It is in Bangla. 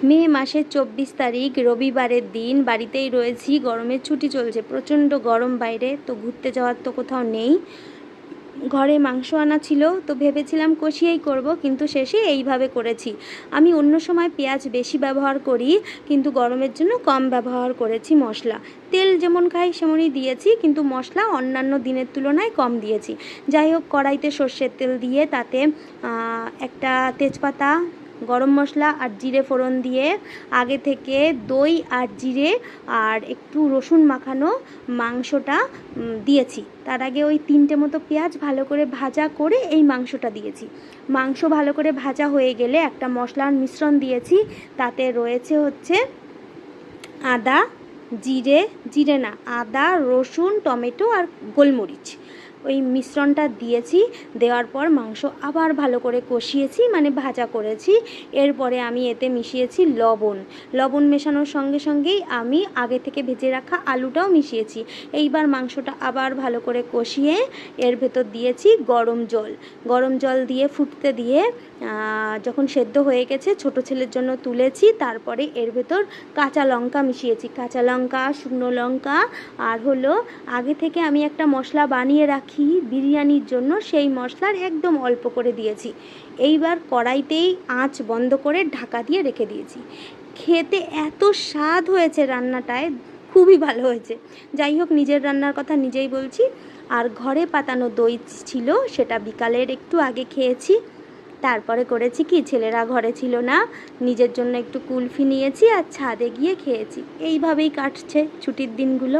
মে মাসের 24 তারিখ রবিবারের দিন বাড়িতেই রয়েছি। গরমের ছুটি চলছে, প্রচণ্ড গরম বাইরে, তো ঘুরতে যাওয়ার তো কোথাও নেই। ঘরে মাংস আনা ছিল, তো ভেবেছিলাম কষিয়েই করব, কিন্তু শেষে এইভাবে করেছি। আমি অন্য সময় পেঁয়াজ বেশি ব্যবহার করি, কিন্তু গরমের জন্য কম ব্যবহার করেছি মশলা। তেল যেমন খাই সেমনই দিয়েছি, কিন্তু মশলা অন্যান্য দিনের তুলনায় কম দিয়েছি। যাই হোক, কড়াইতে সর্ষের তেল দিয়ে তাতে একটা তেজপাতা, গরম মশলা আর জিরে ফোড়ন দিয়ে আগে থেকে দই আর জিরে আর একটু রসুন মাখানো মাংসটা দিয়েছি। তার আগে ওই 3টে মতো পেঁয়াজ ভালো করে ভাজা করে এই মাংসটা দিয়েছি। মাংস ভালো করে ভাজা হয়ে গেলে একটা মশলার মিশ্রণ দিয়েছি। তাতে রয়েছে হচ্ছে আদা, আদা, রসুন, টমেটো আর গোলমরিচ। ওই মিশ্রণটা দিয়েছি। দেওয়ার পর মাংস আবার ভালো করে কষিয়েছি, মানে ভাজা করেছি। এরপরে আমি এতে মিশিয়েছি লবণ মেশানোর সঙ্গে সঙ্গেই আমি আগে থেকে ভেজে রাখা আলুটাও মিশিয়েছি। এইবার মাংসটা আবার ভালো করে কষিয়ে এর ভেতর দিয়েছি গরম জল দিয়ে ফুটতে দিয়ে যখন সেদ্ধ হয়ে গেছে, ছোট ছেলের জন্য তুলেছি। তারপরে এর ভেতর কাঁচা লঙ্কা মিশিয়েছি, কাঁচা লঙ্কা, শুকনো লঙ্কা, আর হলো আগে থেকে আমি একটা মশলা বানিয়ে রাখি বিরিয়ানির জন্য, সেই মশলার একদম অল্প করে দিয়েছি। এইবার কড়াইতেই আঁচ বন্ধ করে ঢাকা দিয়ে রেখে দিয়েছি। খেতে এত স্বাদ হয়েছে রান্নাটায়, খুবই ভালো হয়েছে। যাই হোক, নিজের রান্নার কথা নিজেই বলছি। আর ঘরে পাতানো দই ছিল, সেটা বিকালের একটু আগে খেয়েছি। তারপরে করেছি কি, ছেলেরা ঘরে ছিল না, নিজের জন্য একটু কুলফি নিয়েছি আর ছাদে গিয়ে খেয়েছি। এইভাবেই কাটছে ছুটির দিনগুলো।